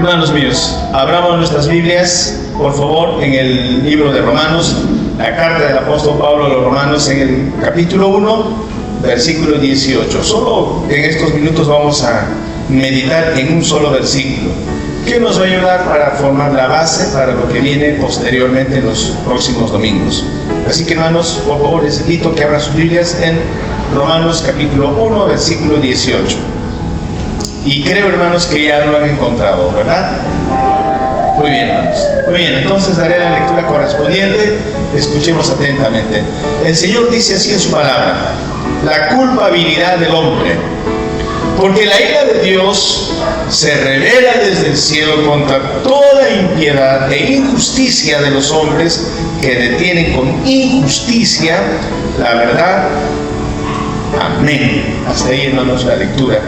Hermanos míos, abramos nuestras Biblias, por favor, en el libro de Romanos, la carta del apóstol Pablo a los Romanos, en el capítulo 1, versículo 18. Solo en estos minutos vamos a meditar en un solo versículo, que nos va a ayudar para formar la base para lo que viene posteriormente en los próximos domingos. Así que, hermanos, por favor, les invito que abran sus Biblias en Romanos capítulo 1, versículo 18. Y creo, hermanos, que ya lo han encontrado, ¿verdad? Muy bien, hermanos. Muy bien, entonces daré la lectura correspondiente. Escuchemos atentamente. El Señor dice así en su palabra: la culpabilidad del hombre. Porque la ira de Dios se revela desde el cielo contra toda impiedad e injusticia de los hombres que detienen con injusticia la verdad. Amén. Hasta ahí, hermanos, la lectura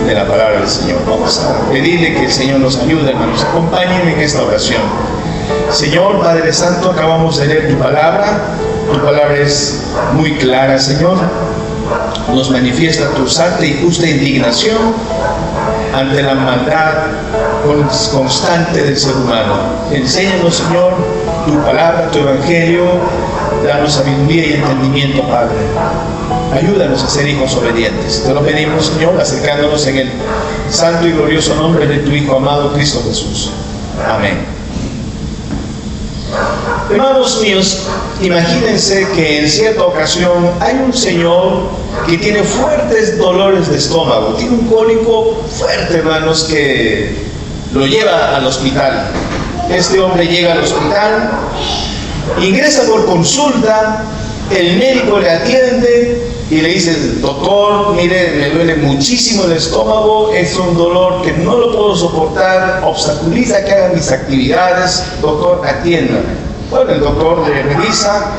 de la palabra del Señor. Vamos a pedirle que el Señor nos ayude, hermanos. Acompáñenme en esta oración. Señor Padre Santo, acabamos de leer tu palabra. Tu palabra es muy clara, Señor. Nos manifiesta tu santa y justa indignación ante la maldad constante del ser humano. Enséñanos, Señor, tu palabra, tu evangelio. Danos sabiduría y entendimiento, Padre. Ayúdanos a ser hijos obedientes. Te lo pedimos, Señor, acercándonos en el santo y glorioso nombre de tu Hijo amado, Cristo Jesús. Amén. Hermanos míos, imagínense que en cierta ocasión hay un señor que tiene fuertes dolores de estómago. Tiene un cólico fuerte, hermanos, que lo lleva al hospital. Este hombre llega al hospital, ingresa por consulta, el médico le atiende y le dice: doctor, mire, me duele muchísimo el estómago, es un dolor que no lo puedo soportar, obstaculiza que haga mis actividades, doctor, atiéndame. Bueno, el doctor le revisa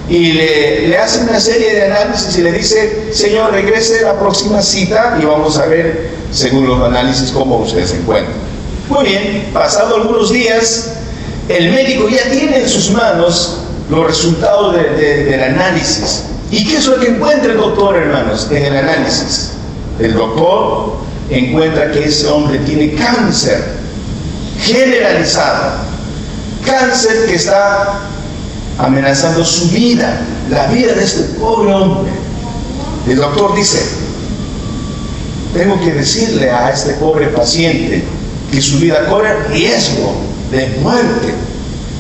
y le hace una serie de análisis y le dice: señor, regrese a la próxima cita y vamos a ver, según los análisis, cómo usted se encuentra. Muy bien, pasado algunos días, el médico ya tiene en sus manos los resultados del análisis. ¿Y qué es lo que encuentra el doctor, hermanos, en el análisis? El doctor encuentra que ese hombre tiene cáncer generalizado. Cáncer que está amenazando su vida, la vida de este pobre hombre. El doctor dice: tengo que decirle a este pobre paciente que su vida corre riesgo de muerte.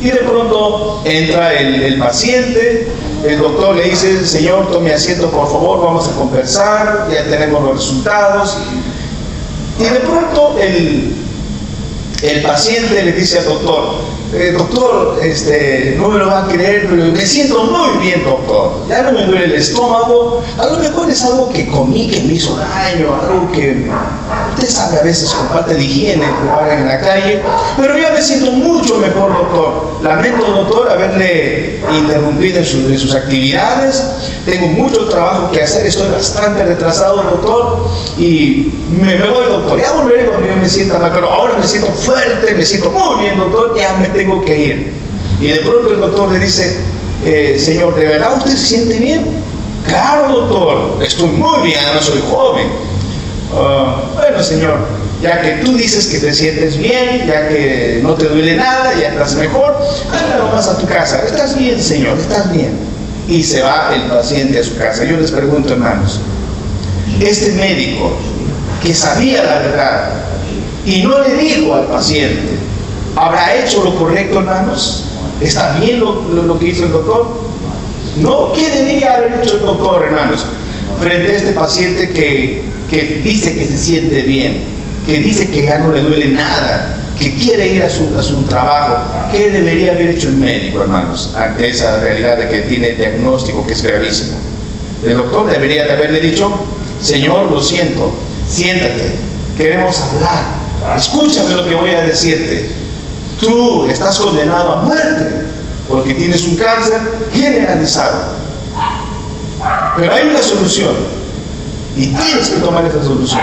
Y de pronto entra el paciente, el doctor le dice: señor, tome asiento por favor, vamos a conversar, ya tenemos los resultados. Y de pronto el paciente le dice al doctor: doctor, no me lo va a creer, pero me siento muy bien, doctor. Ya no me duele el estómago. A lo mejor es algo que comí que me hizo daño, algo que usted sabe a veces con falta de higiene que hagan en la calle. Pero yo me siento mucho mejor, doctor. Lamento, doctor, haberle interrumpido en sus actividades. Tengo mucho trabajo que hacer, estoy bastante retrasado, doctor. Y me voy, doctor. Ya volveré cuando yo me sienta mal, pero ahora me siento fuerte, me siento muy bien, doctor. Ya me tengo que ir. Y de pronto el doctor le dice: señor, ¿de verdad usted se siente bien? Claro, doctor, estoy muy bien, no soy joven. Bueno, señor, ya que tú dices que te sientes bien, ya que no te duele nada, ya estás mejor, anda nomás a tu casa. Estás bien, señor, estás bien. Y se va el paciente a su casa. Yo les pregunto, hermanos, este médico que sabía la verdad y no le dijo al paciente, ¿habrá hecho lo correcto, hermanos? ¿Está bien lo que hizo el doctor? No. ¿Qué debería haber hecho el doctor, hermanos, frente a este paciente que dice que se siente bien, que dice que ya no le duele nada, que quiere ir a su trabajo? ¿Qué debería haber hecho el médico, hermanos, ante esa realidad de que tiene diagnóstico que es gravísimo? El doctor debería de haberle dicho: señor, lo siento, siéntate, queremos hablar, escúchame lo que voy a decirte. Tú estás condenado a muerte porque tienes un cáncer generalizado. Pero hay una solución y tienes que tomar esa solución.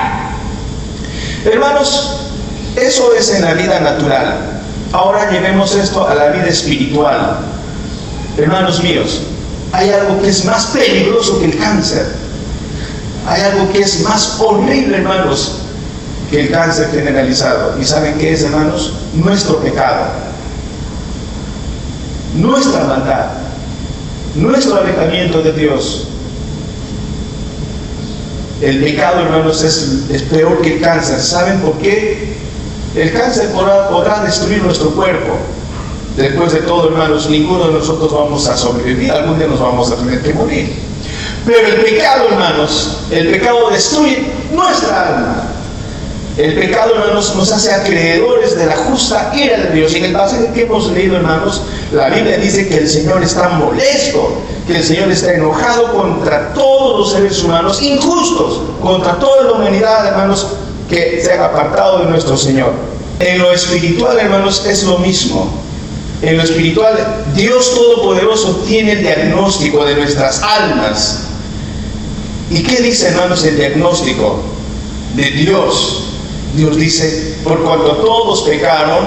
Hermanos, eso es en la vida natural. Ahora llevemos esto a la vida espiritual. Hermanos míos, hay algo que es más peligroso que el cáncer. Hay algo que es más horrible, hermanos, que el cáncer generalizado. ¿Y saben qué es, hermanos? Nuestro pecado, nuestra maldad, nuestro alejamiento de Dios. El pecado, hermanos, es peor que el cáncer. ¿Saben por qué? El cáncer podrá destruir nuestro cuerpo. Después de todo, hermanos, ninguno de nosotros vamos a sobrevivir. Algún día nos vamos a tener que morir. Pero el pecado, hermanos, el pecado destruye nuestra alma. El pecado, hermanos, nos hace acreedores de la justa ira de Dios. Y en el pasaje que hemos leído, hermanos, la Biblia dice que el Señor está molesto, que el Señor está enojado contra todos los seres humanos injustos, contra toda la humanidad, hermanos, que se han apartado de nuestro Señor. En lo espiritual, hermanos, es lo mismo. En lo espiritual, Dios Todopoderoso tiene el diagnóstico de nuestras almas. ¿Y qué dice, hermanos, el diagnóstico de Dios? Dios dice, por cuanto todos pecaron,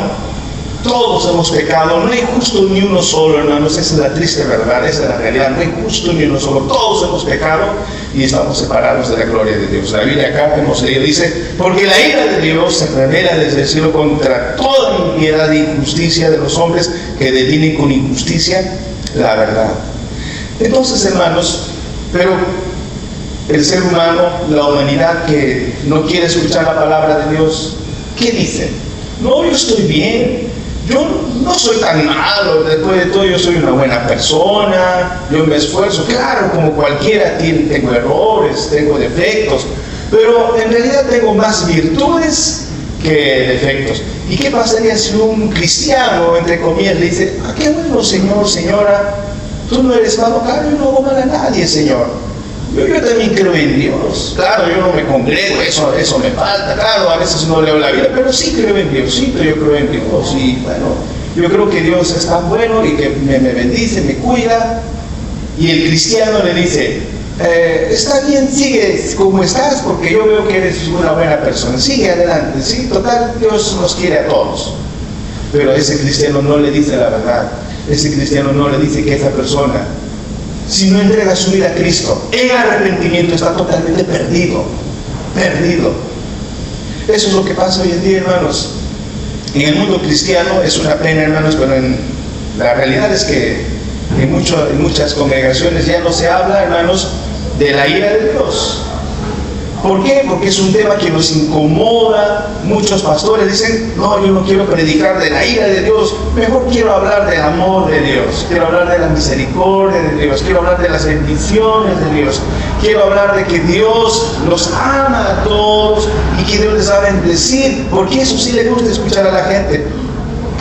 todos hemos pecado, no hay justo ni uno solo, hermanos. Esa es la triste verdad, esa es la realidad. No hay justo ni uno solo, todos hemos pecado y estamos separados de la gloria de Dios. La Biblia acá hemos leído, dice, porque la ira de Dios se revela desde el cielo contra toda impiedad e injusticia de los hombres que detienen con injusticia la verdad. Entonces, hermanos, pero el ser humano, la humanidad que no quiere escuchar la palabra de Dios, ¿qué dice? No, yo estoy bien, yo no soy tan malo, después de todo yo soy una buena persona, yo me esfuerzo, claro, como cualquiera tengo errores, tengo defectos, pero en realidad tengo más virtudes que defectos. ¿Y qué pasaría si un cristiano, entre comillas, le dice, ah, qué bueno, señor, señora, tú no eres malo? Claro, yo no hago mal a nadie, señor. Yo también creo en Dios. Claro, yo no me congrego, eso me falta. Claro, a veces no leo la Biblia, pero sí creo en Dios, sí, pero yo creo en Dios. Y bueno, yo creo que Dios es tan bueno y que me bendice, me cuida. Y el cristiano le dice, está bien, sigue como estás, porque yo veo que eres una buena persona. Sigue adelante, sí, total, Dios nos quiere a todos. Pero ese cristiano no le dice la verdad. Ese cristiano no le dice que esa persona, si no entrega su vida a Cristo en arrepentimiento, está totalmente perdido. Eso es lo que pasa hoy en día, hermanos. En el mundo cristiano es una pena, hermanos, pero la realidad es que en muchas congregaciones ya no se habla, hermanos, de la ira de Dios. ¿Por qué? Porque es un tema que nos incomoda. Muchos pastores dicen, no, yo no quiero predicar de la ira de Dios, mejor quiero hablar del amor de Dios, quiero hablar de la misericordia de Dios, quiero hablar de las bendiciones de Dios, quiero hablar de que Dios los ama a todos y que Dios les va a bendecir, porque eso sí le gusta escuchar a la gente.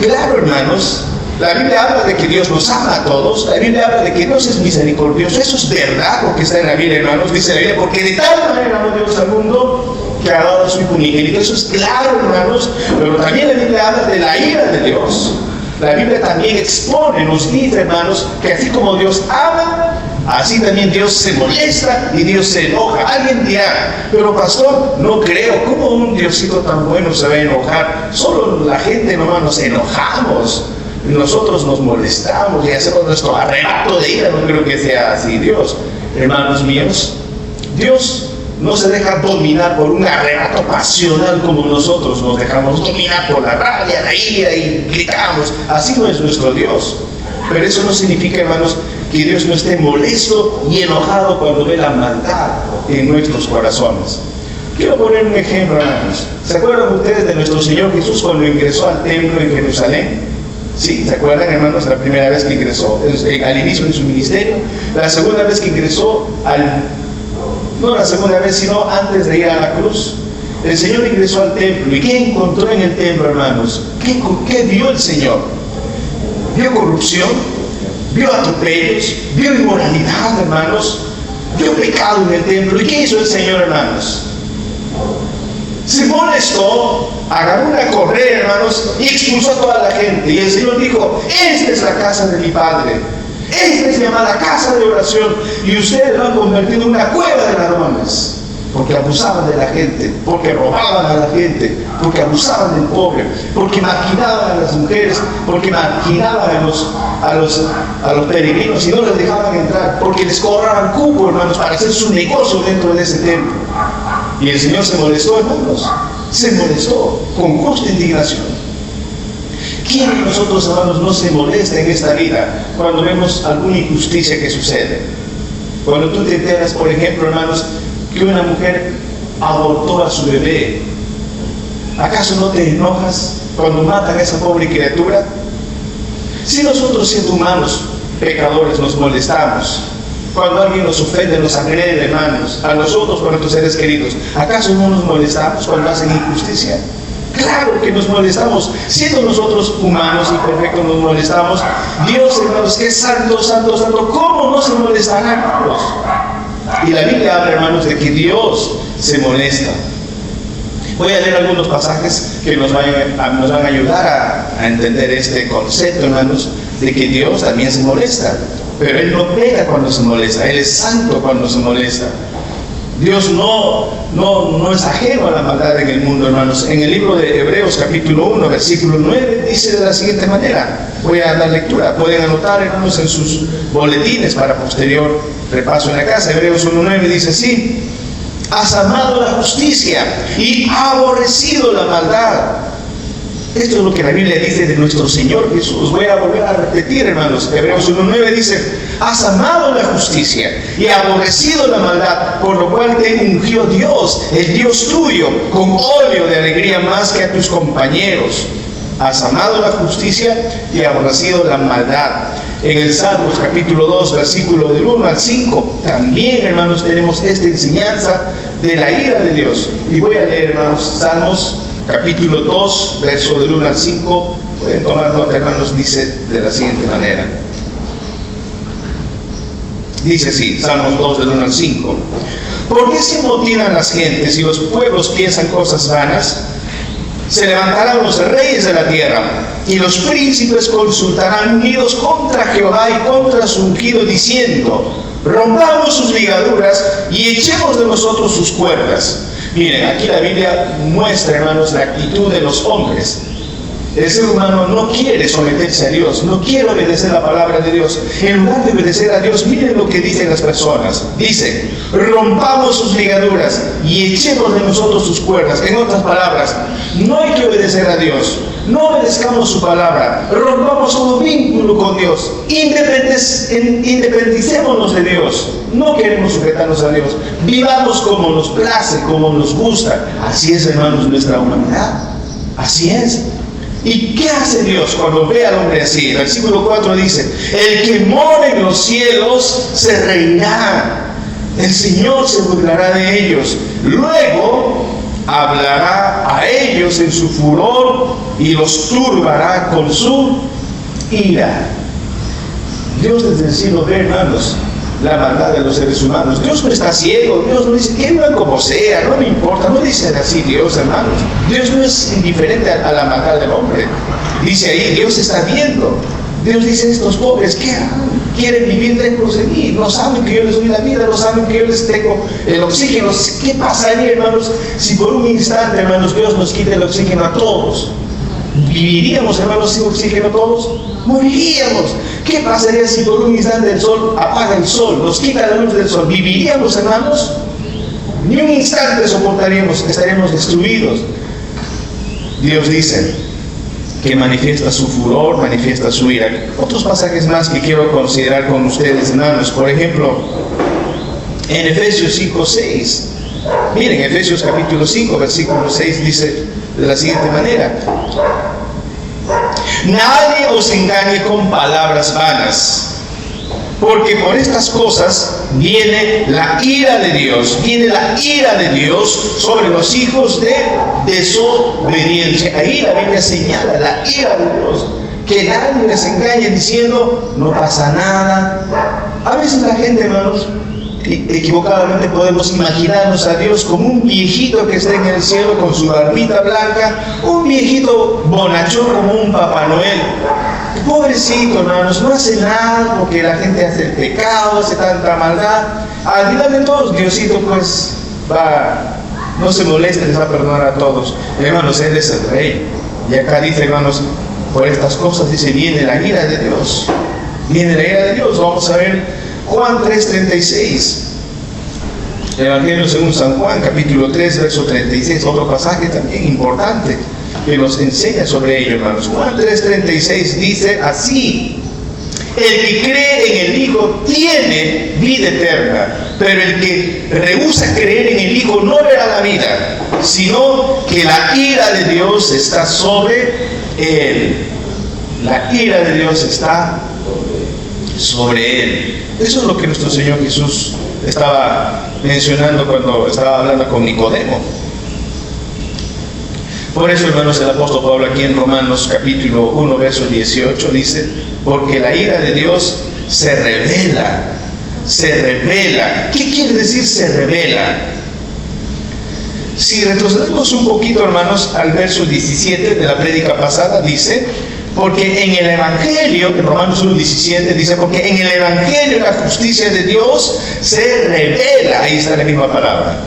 Claro, hermanos, la Biblia habla de que Dios nos ama a todos, la Biblia habla de que Dios es misericordioso, eso es verdad lo que está en la Biblia, hermanos, dice la Biblia, porque de tal manera amó Dios al mundo que ha dado a su hijo unigénito. Eso es claro, hermanos, pero también la Biblia habla de la ira de Dios. La Biblia también expone, nos dice, hermanos, que así como Dios ama, así también Dios se molesta y Dios se enoja. Alguien dirá, pero pastor, no creo, ¿cómo un Diosito tan bueno se va a enojar? Solo la gente nomás nos enojamos. Nosotros nos molestamos y hacemos nuestro arrebato de ira. No creo que sea así Dios. Hermanos míos, Dios no se deja dominar por un arrebato pasional como nosotros nos dejamos dominar por la rabia, la ira y gritamos. Así no es nuestro Dios. Pero eso no significa, hermanos, que Dios no esté molesto y enojado cuando ve la maldad en nuestros corazones. Quiero poner un ejemplo, hermanos. ¿Se acuerdan ustedes de nuestro Señor Jesús cuando ingresó al templo en Jerusalén? Sí, ¿se acuerdan, hermanos? La primera vez que ingresó, al inicio de su ministerio. La segunda vez que ingresó no la segunda vez, sino antes de ir a la cruz. El Señor ingresó al templo. ¿Y qué encontró en el templo, hermanos? ¿Qué vio el Señor? ¿Vio corrupción? ¿Vio atropellos? ¿Vio inmoralidad, hermanos? ¿Vio pecado en el templo? ¿Y qué hizo el Señor, hermanos? Se molestó, agarró una correa, hermanos, y expulsó a toda la gente. Y el Señor dijo, esta es la casa de mi Padre, esta es llamada casa de oración, y ustedes lo han convertido en una cueva de ladrones, porque abusaban de la gente, porque robaban a la gente, porque abusaban del pobre, porque maquinaban a las mujeres, porque maquinaban a los peregrinos y no les dejaban entrar, porque les cobraban cupo, hermanos, para hacer su negocio dentro de ese templo. Y el Señor se molestó, hermanos. se molestó con justa indignación. ¿Quién de nosotros, hermanos, no se molesta en esta vida cuando vemos alguna injusticia que sucede? Cuando tú te enteras, por ejemplo, hermanos, que una mujer abortó a su bebé, ¿acaso no te enojas cuando matan a esa pobre criatura? Si nosotros, siendo humanos, pecadores, nos molestamos, cuando alguien nos ofende, nos agrede, hermanos, a nosotros, con nuestros seres queridos, ¿acaso no nos molestamos cuando hacen injusticia? Claro que nos molestamos. Siendo nosotros humanos y perfectos, nos molestamos. Dios, hermanos, que es santo, santo, santo, ¿cómo no se molestará, hermanos? Y la Biblia habla, hermanos, de que Dios se molesta. Voy a leer algunos pasajes que nos van a ayudar a entender este concepto, hermanos, de que Dios también se molesta. Pero Él no pega cuando se molesta. Él es santo cuando se molesta. Dios no es ajeno a la maldad en el mundo, hermanos. En el libro de Hebreos, capítulo 1, versículo 9, dice de la siguiente manera. Voy a dar lectura. Pueden anotar, hermanos, en sus boletines para posterior repaso en la casa. Hebreos 1:9 dice así: has amado la justicia y aborrecido la maldad. Esto es lo que la Biblia dice de nuestro Señor Jesús. Voy a volver a repetir, hermanos. Hebreos 1:9 dice: has amado la justicia y aborrecido la maldad, por lo cual te ungió Dios, el Dios tuyo, con óleo de alegría más que a tus compañeros. Has amado la justicia y aborrecido la maldad. En el Salmos capítulo 2, versículo del 1 al 5, también, hermanos, tenemos esta enseñanza de la ira de Dios. Y voy a leer, hermanos, Salmos capítulo 2, verso del 1 al 5. Pueden tomar nota, hermanos, dice de la siguiente manera. Dice así, Salmos 2, del 1 al 5. ¿Por qué se motinan las gentes y los pueblos piensan cosas vanas? Se levantarán los reyes de la tierra, y los príncipes consultarán unidos contra Jehová y contra su ungido, diciendo: rompamos sus ligaduras y echemos de nosotros sus cuerdas. Miren, aquí la Biblia muestra, hermanos, la actitud de los hombres. El ser humano no quiere someterse a Dios, no quiere obedecer la palabra de Dios. En lugar de obedecer a Dios, miren lo que dicen las personas. Dice: rompamos sus ligaduras y echemos de nosotros sus cuerdas. En otras palabras, no hay que obedecer a Dios. No obedezcamos su palabra. Rompamos todo vínculo con Dios. Independicémonos de Dios. No queremos sujetarnos a Dios. Vivamos como nos place, como nos gusta. Así es, hermanos, nuestra humanidad. Así es. ¿Y qué hace Dios cuando ve al hombre así? El versículo 4 dice: el que mora en los cielos se reirá. El Señor se burlará de ellos. Luego hablará a ellos en su furor y los turbará con su ira. Dios desde el cielo ve, hermanos, la maldad de los seres humanos. Dios no está ciego. Dios no dice: que vivan como sea, no me importa. No dice así Dios, hermanos. Dios no es indiferente a la maldad del hombre. Dice ahí: Dios está viendo. Dios dice: estos pobres, ¿qué harán? Quieren vivir lejos de mí. No saben que yo les doy la vida, no saben que yo les tengo el oxígeno. ¿Qué pasaría, hermanos, si por un instante, hermanos, Dios nos quita el oxígeno a todos? ¿Viviríamos, hermanos, sin oxígeno todos? Moriríamos. ¿Qué pasaría si por un instante el sol apaga el sol, nos quita la luz del sol? ¿Viviríamos, hermanos? Ni un instante soportaríamos, estaríamos destruidos. Dios dice que manifiesta su furor, manifiesta su ira. Otros pasajes más que quiero considerar con ustedes, hermanos. Por ejemplo, en Efesios 5:6. Miren, Efesios capítulo 5, versículo 6 dice de la siguiente manera: nadie os engañe con palabras vanas, porque por estas cosas viene la ira de Dios. Viene la ira de Dios sobre los hijos de desobediencia. Ahí la Biblia señala la ira de Dios. Que nadie les engañe diciendo: no pasa nada. A veces la gente, hermanos, equivocadamente podemos imaginarnos a Dios como un viejito que está en el cielo con su barbita blanca, un viejito bonachón como un Papá Noel. Pobrecito, hermanos, no hace nada porque la gente hace el pecado, hace tanta maldad. Al final de todos, Diosito pues no se molesta, les va a perdonar a todos. Hermanos, Él es el Rey. Y acá dice, hermanos, por estas cosas dice: viene la ira de Dios. Viene la ira de Dios. Vamos a ver Juan 3:36. Evangelio según San Juan, capítulo 3, verso 36, otro pasaje también importante que nos enseña sobre ello, hermanos. Juan 3:36 dice así: el que cree en el Hijo tiene vida eterna, pero el que rehúsa creer en el Hijo no verá la vida, sino que la ira de Dios está sobre él. La ira de Dios está sobre él. Eso es lo que nuestro Señor Jesús estaba mencionando cuando estaba hablando con Nicodemo. Por eso, hermanos, el apóstol Pablo aquí en Romanos capítulo 1, verso 18 dice: porque la ira de Dios se revela. ¿Qué quiere decir se revela? Si retrocedemos un poquito, hermanos, al verso 17 de la prédica pasada, dice: porque en el Evangelio, en Romanos 1:17 dice: porque en el Evangelio la justicia de Dios se revela. Ahí está la misma palabra.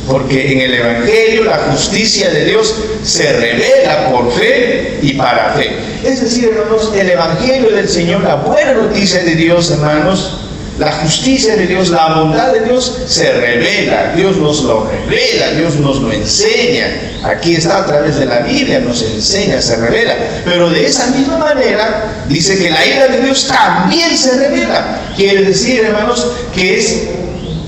Porque en el Evangelio la justicia de Dios se revela por fe y para fe. Es decir, hermanos, el Evangelio del Señor, la buena noticia de Dios, hermanos, la justicia de Dios, la bondad de Dios se revela. Dios nos lo revela, Dios nos lo enseña. Aquí está a través de la Biblia, nos enseña, se revela. Pero de esa misma manera dice que la ira de Dios también se revela. Quiere decir, hermanos, que es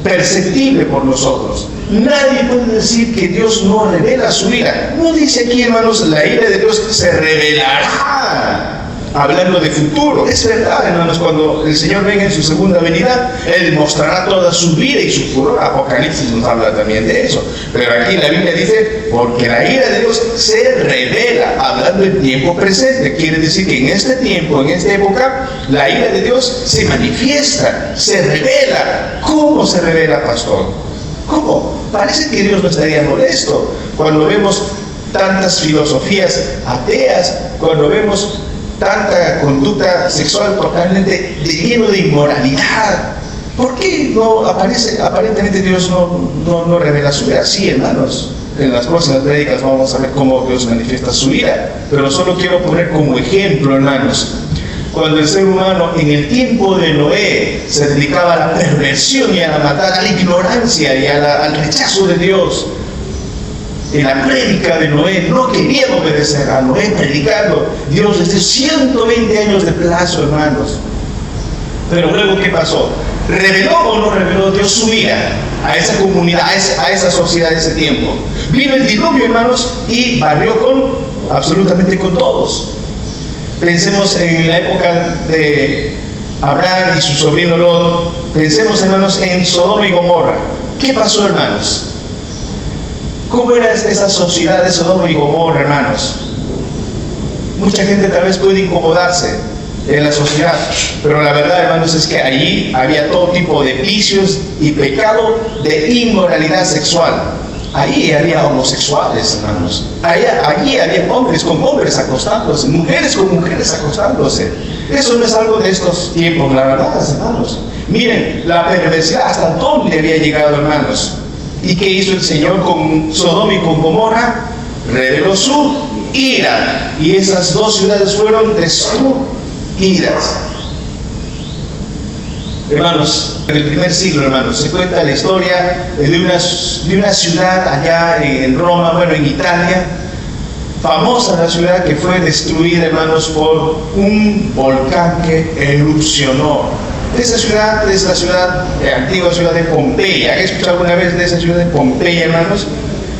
perceptible por nosotros. Nadie puede decir que Dios no revela su ira. No dice aquí, hermanos, la ira de Dios se revelará, hablando de futuro. Es verdad, hermanos, cuando el Señor venga en su segunda venida, Él mostrará toda su ira y su furor. Apocalipsis nos habla también de eso. Pero aquí la Biblia dice: porque la ira de Dios se revela, hablando en tiempo presente. Quiere decir que en este tiempo, en esta época, la ira de Dios se manifiesta, se revela. ¿Cómo se revela, pastor? ¿Cómo? Parece que Dios no estaría molesto cuando vemos tantas filosofías ateas, cuando vemos tanta conducta sexual totalmente lleno de inmoralidad. ¿Por qué no aparece? Aparentemente Dios no revela su ira. Sí, hermanos, en las próximas prédicas vamos a ver cómo Dios manifiesta su ira, pero solo quiero poner como ejemplo, hermanos, cuando el ser humano en el tiempo de Noé se dedicaba a la perversión y a la maldad, a la ignorancia y al rechazo de Dios. En la prédica de Noé no querían obedecer a Noé predicando. Dios les dio 120 años de plazo, hermanos. Pero luego, ¿qué pasó? ¿Reveló o no reveló Dios su ira a esa comunidad, a esa sociedad de ese tiempo? Vino el diluvio, hermanos, y barrió absolutamente con todos. Pensemos en la época de Abraham y su sobrino Lot. Pensemos, hermanos, en Sodoma y Gomorra. ¿Qué pasó, hermanos? ¿Cómo era esa sociedad de Sodoma y Gomorra, hermanos? Mucha gente tal vez puede incomodarse en la sociedad, pero la verdad, hermanos, es que allí había todo tipo de vicios y pecado de inmoralidad sexual. Allí había homosexuales, hermanos. Allí había hombres con hombres acostándose, mujeres con mujeres acostándose. Eso no es algo de estos tiempos, la verdad, hermanos. Miren, la perversidad hasta dónde había llegado, hermanos. ¿Y qué hizo el Señor con Sodoma y con Gomorra? Reveló su ira. Y esas dos ciudades fueron destruidas. Hermanos, en el primer siglo, hermanos, se cuenta la historia de una ciudad allá en Roma, bueno, en Italia, famosa la ciudad que fue destruida, hermanos, por un volcán que erupcionó. Esa ciudad es la ciudad, antigua ciudad de Pompeya. ¿Han escuchado alguna vez de esa ciudad de Pompeya, hermanos?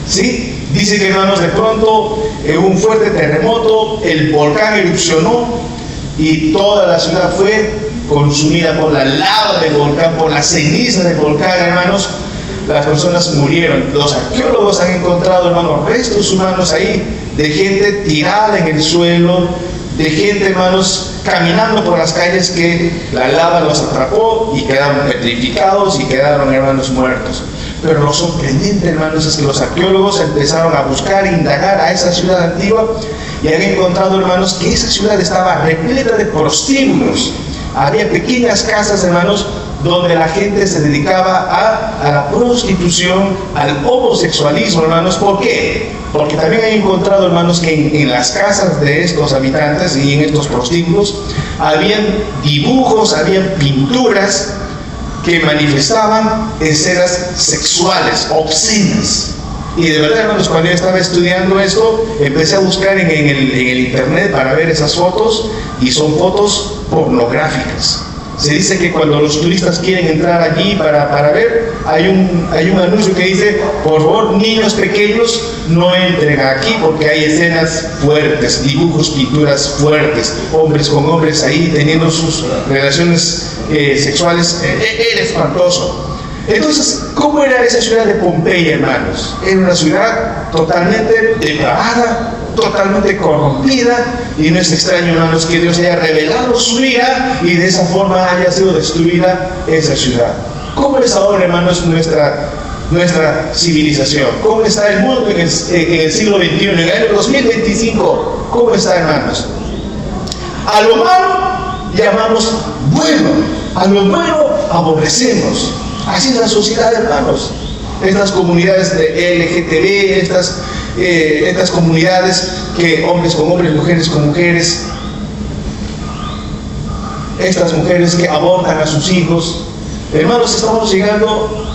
¿Sí? Dice que, hermanos, de pronto, un fuerte terremoto, el volcán erupcionó y toda la ciudad fue consumida por la lava del volcán, por la ceniza del volcán, hermanos. Las personas murieron. Los arqueólogos han encontrado, hermanos, restos humanos ahí de gente tirada en el suelo, de gente, hermanos, caminando por las calles que la lava los atrapó y quedaron petrificados y quedaron, hermanos, muertos. Pero lo sorprendente, hermanos, es que los arqueólogos empezaron a buscar, indagar a esa ciudad antigua y han encontrado, hermanos, que esa ciudad estaba repleta de prostíbulos. Había pequeñas casas, hermanos, donde la gente se dedicaba a la prostitución, al homosexualismo, hermanos. ¿Por qué? Porque también han encontrado, hermanos, que en las casas de estos habitantes y en estos prostíbulos habían dibujos, habían pinturas que manifestaban escenas sexuales, obscenas. Y de verdad, hermanos, cuando yo estaba estudiando esto, empecé a buscar en el internet para ver esas fotos, y son fotos pornográficas. Se dice que cuando los turistas quieren entrar allí para ver, hay un anuncio que dice: por favor, niños pequeños, no entren aquí porque hay escenas fuertes, dibujos, pinturas fuertes, hombres con hombres ahí teniendo sus relaciones sexuales. Era espantoso. Entonces, ¿cómo era esa ciudad de Pompeya, hermanos? Era una ciudad totalmente depravada, totalmente corrompida, y no es extraño, hermanos, que Dios haya revelado su ira y de esa forma haya sido destruida esa ciudad. ¿Cómo es ahora, hermanos, nuestra civilización? ¿Cómo está el mundo en el siglo XXI, en el año 2025? ¿Cómo está, hermanos? A lo malo llamamos bueno, a lo bueno aborrecemos. Así es la sociedad, hermanos. Estas comunidades de LGTB, estas comunidades que hombres con hombres, mujeres con mujeres, estas mujeres que abortan a sus hijos. Hermanos, estamos llegando,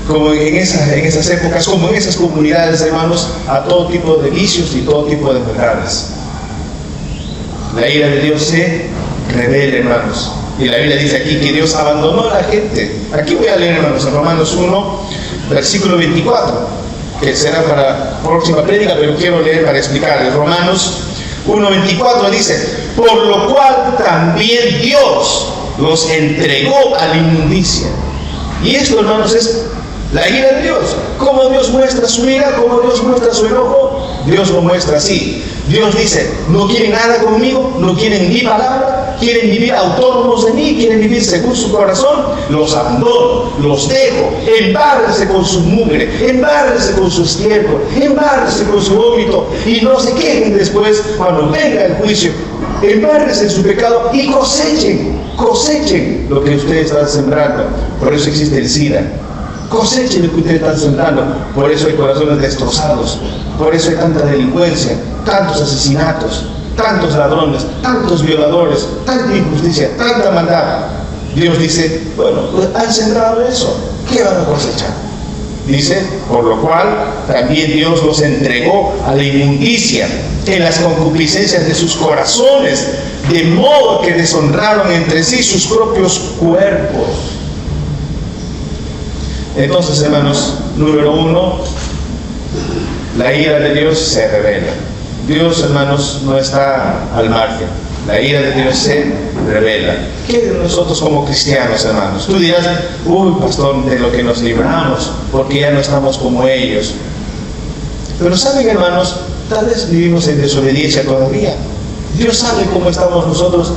como en esas épocas, como en esas comunidades, hermanos, a todo tipo de vicios y todo tipo de maldades. La ira de Dios se revela, hermanos. Y la Biblia dice aquí que Dios abandonó a la gente. Aquí voy a leer, hermanos, en Romanos 1, versículo 24, que será para la próxima prédica, pero quiero leer para explicar. Romanos 1, 24 dice: por lo cual también Dios los entregó a la inmundicia. Y esto, hermanos, es la ira de Dios. ¿Cómo Dios muestra su ira? ¿Cómo Dios muestra su enojo? Dios lo muestra así. Dios dice: no quieren nada conmigo, no quieren mi palabra, quieren vivir autónomos de mí, quieren vivir según su corazón. Los abandono, los dejo, embárrense con su mugre, embárrense con su estiércol, embárrense con su vómito, y no se quejen después cuando venga el juicio. Embárrense en su pecado y cosechen lo que ustedes están sembrando. Por eso existe el SIDA. Cosechen lo que ustedes están sembrando. Por eso hay corazones destrozados. Por eso hay tanta delincuencia, tantos asesinatos, tantos ladrones, tantos violadores, tanta injusticia, tanta maldad. Dios dice: bueno, han sembrado eso, ¿qué van a cosechar? Dice: por lo cual también Dios los entregó a la inmundicia en las concupiscencias de sus corazones, de modo que deshonraron entre sí sus propios cuerpos. Entonces, hermanos, número 1, la ira de Dios se revela. Dios, hermanos, no está al margen. La ira de Dios se revela. ¿Qué de nosotros como cristianos, hermanos? Tú dirás: uy, pastor, de lo que nos libramos, porque ya no estamos como ellos. Pero saben, hermanos, tal vez vivimos en desobediencia todavía. Dios sabe cómo estamos nosotros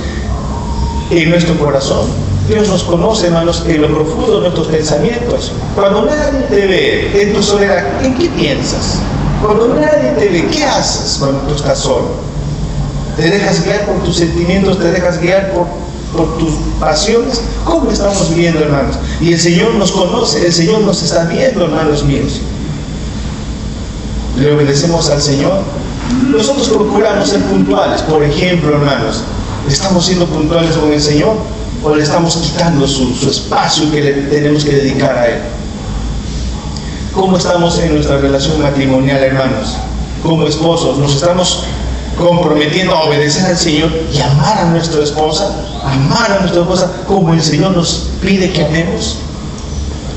en nuestro corazón. Dios nos conoce, hermanos, en lo profundo de nuestros pensamientos. Cuando nadie te ve en tu soledad, ¿en qué piensas? Cuando nadie te ve, ¿qué haces cuando tú estás solo? ¿Te dejas guiar por tus sentimientos? ¿Te dejas guiar por tus pasiones? ¿Cómo estamos viviendo, hermanos? Y el Señor nos conoce, el Señor nos está viendo, hermanos míos. ¿Le obedecemos al Señor? Nosotros procuramos ser puntuales. Por ejemplo, hermanos, ¿estamos siendo puntuales con el Señor? ¿O le estamos quitando su espacio que le tenemos que dedicar a Él? ¿Cómo estamos en nuestra relación matrimonial, hermanos? Como esposos, ¿nos estamos comprometiendo a obedecer al Señor y amar a nuestra esposa? Amar a nuestra esposa como el Señor nos pide que amemos.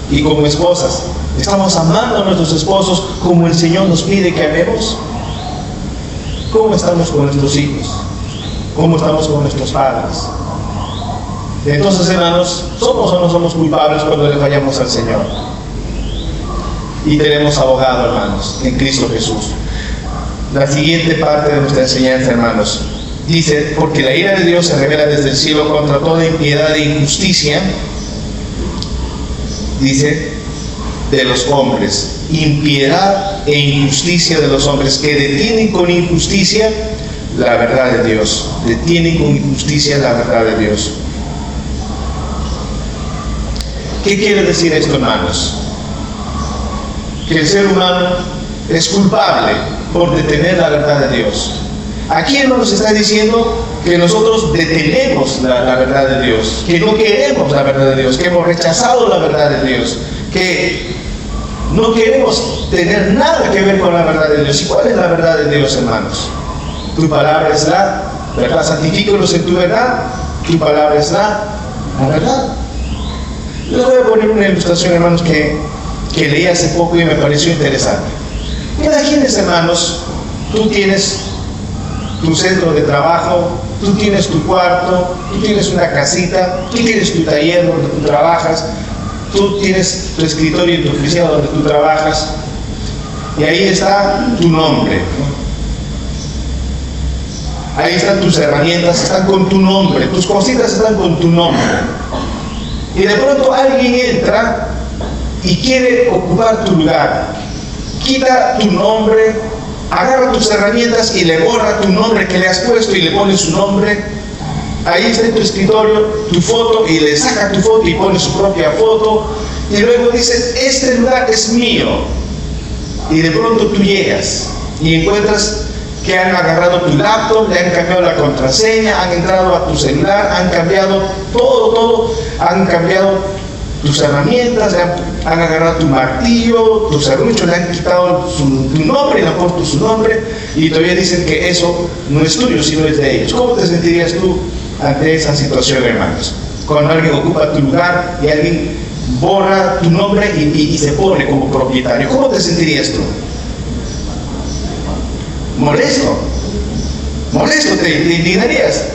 Y como esposas, ¿estamos amando a nuestros esposos como el Señor nos pide que amemos? ¿Cómo estamos con nuestros hijos? ¿Cómo estamos con nuestros padres? Entonces, hermanos, ¿somos o no somos culpables cuando le fallamos al Señor? Y tenemos abogado, hermanos, en Cristo Jesús. La siguiente parte de nuestra enseñanza, hermanos, dice: porque la ira de Dios se revela desde el cielo contra toda impiedad e injusticia, dice, de los hombres. Impiedad e injusticia de los hombres, que detienen con injusticia la verdad de Dios. Detienen con injusticia la verdad de Dios. ¿Qué quiere decir esto, hermanos? Que el ser humano es culpable por detener la verdad de Dios. Aquí no nos está diciendo que nosotros detenemos la verdad de Dios, que no queremos la verdad de Dios, que hemos rechazado la verdad de Dios, que no queremos tener nada que ver con la verdad de Dios. ¿Y cuál es la verdad de Dios, hermanos? Tu palabra es la verdad. Santifícalos en tu verdad. Tu palabra es la verdad. Les voy a poner una ilustración, hermanos, que leí hace poco y me pareció interesante. Imagínense, hermanos, tú tienes tu centro de trabajo, tú tienes tu cuarto, tú tienes una casita, tú tienes tu taller donde tú trabajas, tú tienes tu escritorio y tu oficina donde tú trabajas, y ahí está tu nombre. Ahí están tus herramientas, están con tu nombre, tus cositas están con tu nombre. Y de pronto alguien entra y quiere ocupar tu lugar. Quita tu nombre, agarra tus herramientas y le borra tu nombre que le has puesto y le pone su nombre. Ahí está en tu escritorio tu foto y le saca tu foto y pone su propia foto. Y luego dice, este lugar es mío. Y de pronto tú llegas y encuentras que han agarrado tu laptop, le han cambiado la contraseña, han entrado a tu celular, han cambiado todo, han cambiado tus herramientas, han agarrado tu martillo, tu serrucho, le han quitado tu nombre y le han puesto su nombre, y todavía dicen que eso no es tuyo, sino es de ellos. ¿Cómo te sentirías tú ante esa situación, hermanos? Cuando alguien ocupa tu lugar y alguien borra tu nombre y se pone como propietario, ¿cómo te sentirías tú? Molesto, te indignarías.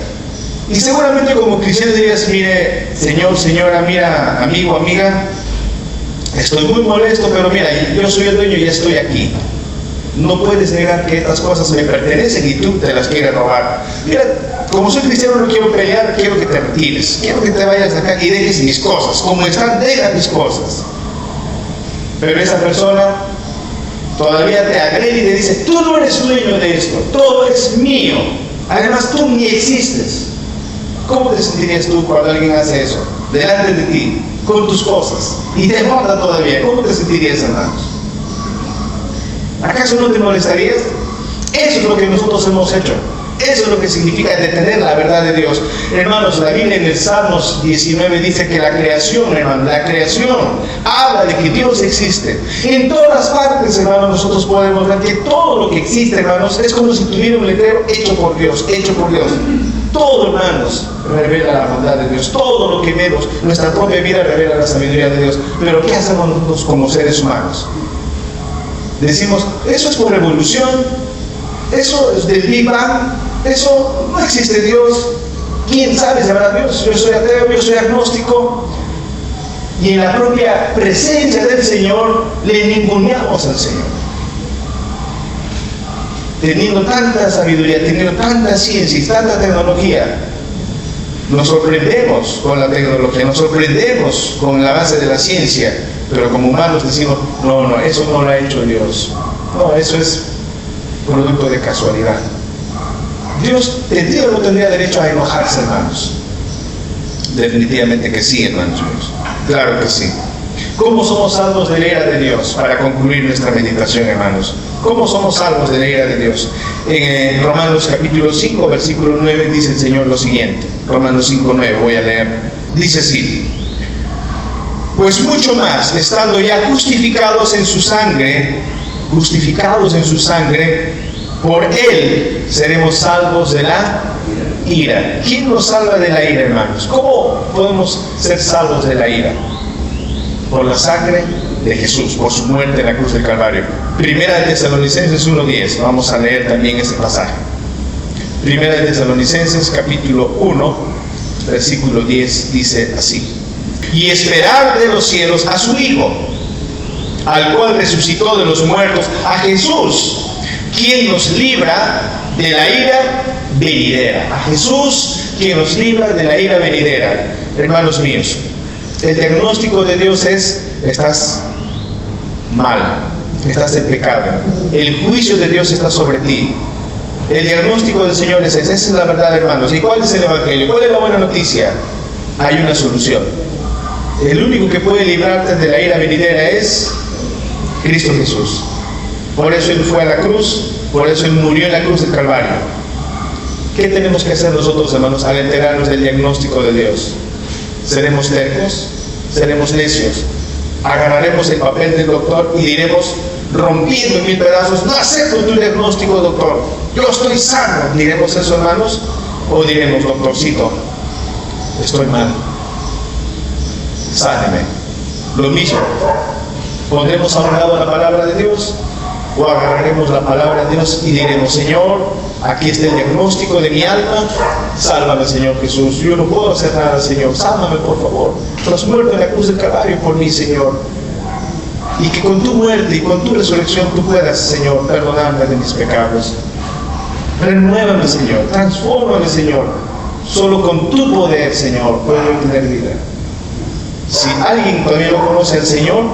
Y seguramente como cristiano dirías, mire, señor, señora, mira, amigo, amiga, estoy muy molesto, pero mira, yo soy el dueño y ya estoy aquí. No puedes negar que estas cosas me pertenecen y tú te las quieres robar. Mira, como soy cristiano no quiero pelear, quiero que te retires, quiero que te vayas de acá y dejes mis cosas. Como están, deja mis cosas. Pero esa persona todavía te agrede y te dice, tú no eres dueño de esto, todo es mío. Además, tú ni existes. ¿Cómo te sentirías tú cuando alguien hace eso? Delante de ti, con tus cosas, y te mata todavía. ¿Cómo te sentirías, hermanos? ¿Acaso no te molestarías? Eso es lo que nosotros hemos hecho. Eso es lo que significa detener la verdad de Dios. Hermanos, la Biblia en el Salmos 19 dice que la creación, hermanos, la creación habla de que Dios existe. En todas partes, hermanos, nosotros podemos ver que todo lo que existe, hermanos, es como si tuviera un letrero hecho por Dios, hecho por Dios. Todo, hermanos, revela la bondad de Dios. Todo lo que vemos, nuestra propia vida revela la sabiduría de Dios. Pero ¿qué hacemos nosotros como seres humanos? Decimos, eso es por evolución, eso es del Big Bang, eso no existe Dios. ¿Quién sabe si habrá Dios? Yo soy ateo, yo soy agnóstico. Y en la propia presencia del Señor le ninguneamos al Señor. Teniendo tanta sabiduría, teniendo tanta ciencia y tanta tecnología, nos sorprendemos con la tecnología, nos sorprendemos con el avance de la ciencia, pero como humanos decimos, no, eso no lo ha hecho Dios. No, eso es producto de casualidad. Dios tendría o no tendría derecho a enojarse, hermanos. Definitivamente que sí, hermanos míos. Claro que sí. ¿Cómo somos salvos de la ira de Dios? Para concluir nuestra meditación, hermanos. ¿Cómo somos salvos de la ira de Dios? En Romanos capítulo 5, versículo 9, dice el Señor lo siguiente. Romanos 5, 9, voy a leer. Dice así: pues mucho más, estando ya justificados en su sangre, por Él seremos salvos de la ira. ¿Quién nos salva de la ira, hermanos? ¿Cómo podemos ser salvos de la ira? Por la sangre de Jesús, por su muerte en la cruz del Calvario. Primera de Tesalonicenses 1:10. Vamos a leer también ese pasaje. Primera de Tesalonicenses capítulo 1, versículo 10 dice así: y esperar de los cielos a su Hijo, al cual resucitó de los muertos, a Jesús, quien nos libra de la ira venidera. A Jesús, quien nos libra de la ira venidera. Hermanos míos, el diagnóstico de Dios es: estás mal, estás en pecado. El juicio de Dios está sobre ti. El diagnóstico del Señor es ese. Esa es la verdad, hermanos. ¿Y cuál es el Evangelio? ¿Cuál es la buena noticia? Hay una solución. El único que puede librarte de la ira venidera es Cristo Jesús. Por eso Él fue a la cruz, por eso Él murió en la cruz del Calvario. ¿Qué tenemos que hacer nosotros, hermanos, al enterarnos del diagnóstico de Dios? ¿Seremos tercos? ¿Seremos necios? ¿Agarraremos el papel del doctor y diremos, rompiendo en mil pedazos, no acepto tu diagnóstico, doctor, yo estoy sano? ¿Diremos eso, hermanos? ¿O diremos, doctorcito, estoy mal, sáneme? Lo mismo, ¿pondremos a un lado la palabra de Dios? ¿O agarraremos la palabra de Dios y diremos, Señor, aquí está el diagnóstico de mi alma, sálvame, Señor Jesús, yo no puedo hacer nada, Señor, sálvame, por favor, tú has muerto en la cruz del Calvario por mí, Señor, y que con tu muerte y con tu resurrección tú puedas, Señor, perdonarme de mis pecados. Renuévame, Señor, transfórmame, Señor, solo con tu poder, Señor, puedo tener vida. Si alguien todavía no conoce al Señor,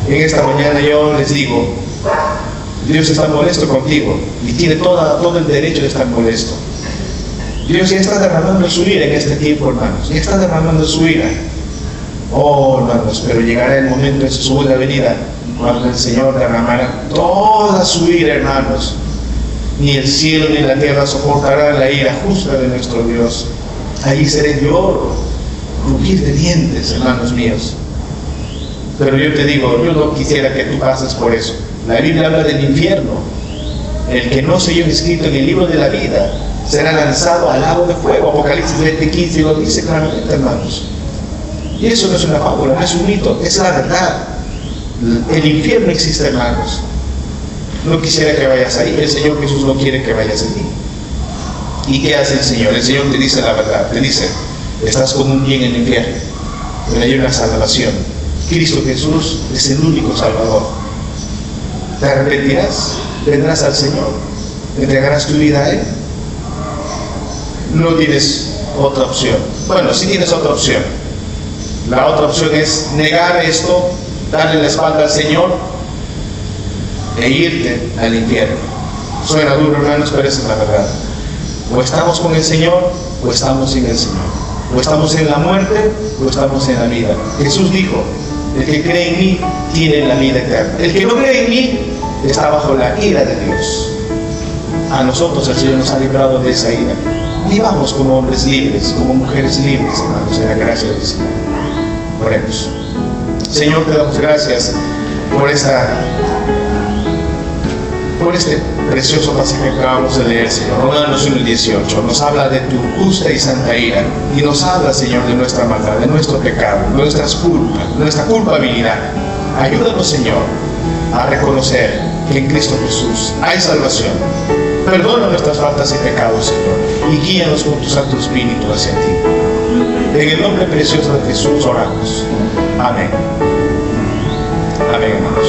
en esta mañana yo les digo, Dios está molesto contigo y tiene todo el derecho de estar molesto. Dios ya está derramando su ira en este tiempo, hermanos. Ya está derramando su ira. Oh, hermanos, pero llegará el momento en su segunda venida cuando el Señor derramará toda su ira, hermanos. Ni el cielo ni la tierra soportarán la ira justa de nuestro Dios. Allí seré lloro, crujir de dientes, hermanos míos. Pero yo te digo, yo no quisiera que tú pases por eso. La Biblia habla del infierno. El que no se haya inscrito en el libro de la vida será lanzado al lago de fuego. Apocalipsis 20:15 lo dice claramente, hermanos. Y eso no es una fábula, no es un mito, es la verdad. El infierno existe, hermanos. No quisiera que vayas ahí. El Señor Jesús no quiere que vayas allí. ¿Y qué hace el Señor? El Señor te dice la verdad. Te dice, estás con un bien en el infierno, pero hay una salvación. Cristo Jesús es el único Salvador. ¿Te arrepentirás? ¿Vendrás al Señor? ¿Entregarás tu vida a Él? No tienes otra opción. Bueno, sí tienes otra opción. La otra opción es negar esto, darle la espalda al Señor e irte al infierno. Suena duro, hermanos, pero esa es la verdad. O estamos con el Señor o estamos sin el Señor. O estamos en la muerte o estamos en la vida. Jesús dijo, el que cree en mí tiene la vida eterna. El que no cree en mí está bajo la ira de Dios. A nosotros el Señor nos ha librado de esa ira. Vivamos como hombres libres, como mujeres libres, hermanos, en la gracia del Señor. Oremos. Señor, te damos gracias por este precioso pasaje que acabamos de leer, Señor. Romanos 1:18 nos habla de tu justa y santa ira y nos habla, Señor, de nuestra maldad, de nuestro pecado, de nuestras culpas, de nuestra culpabilidad. Ayúdanos, Señor, a reconocer que en Cristo Jesús hay salvación. Perdona nuestras faltas y pecados, Señor, y guíanos con tu Santo Espíritu hacia ti. En el nombre precioso de Jesús oramos. Amén. Amén, hermanos.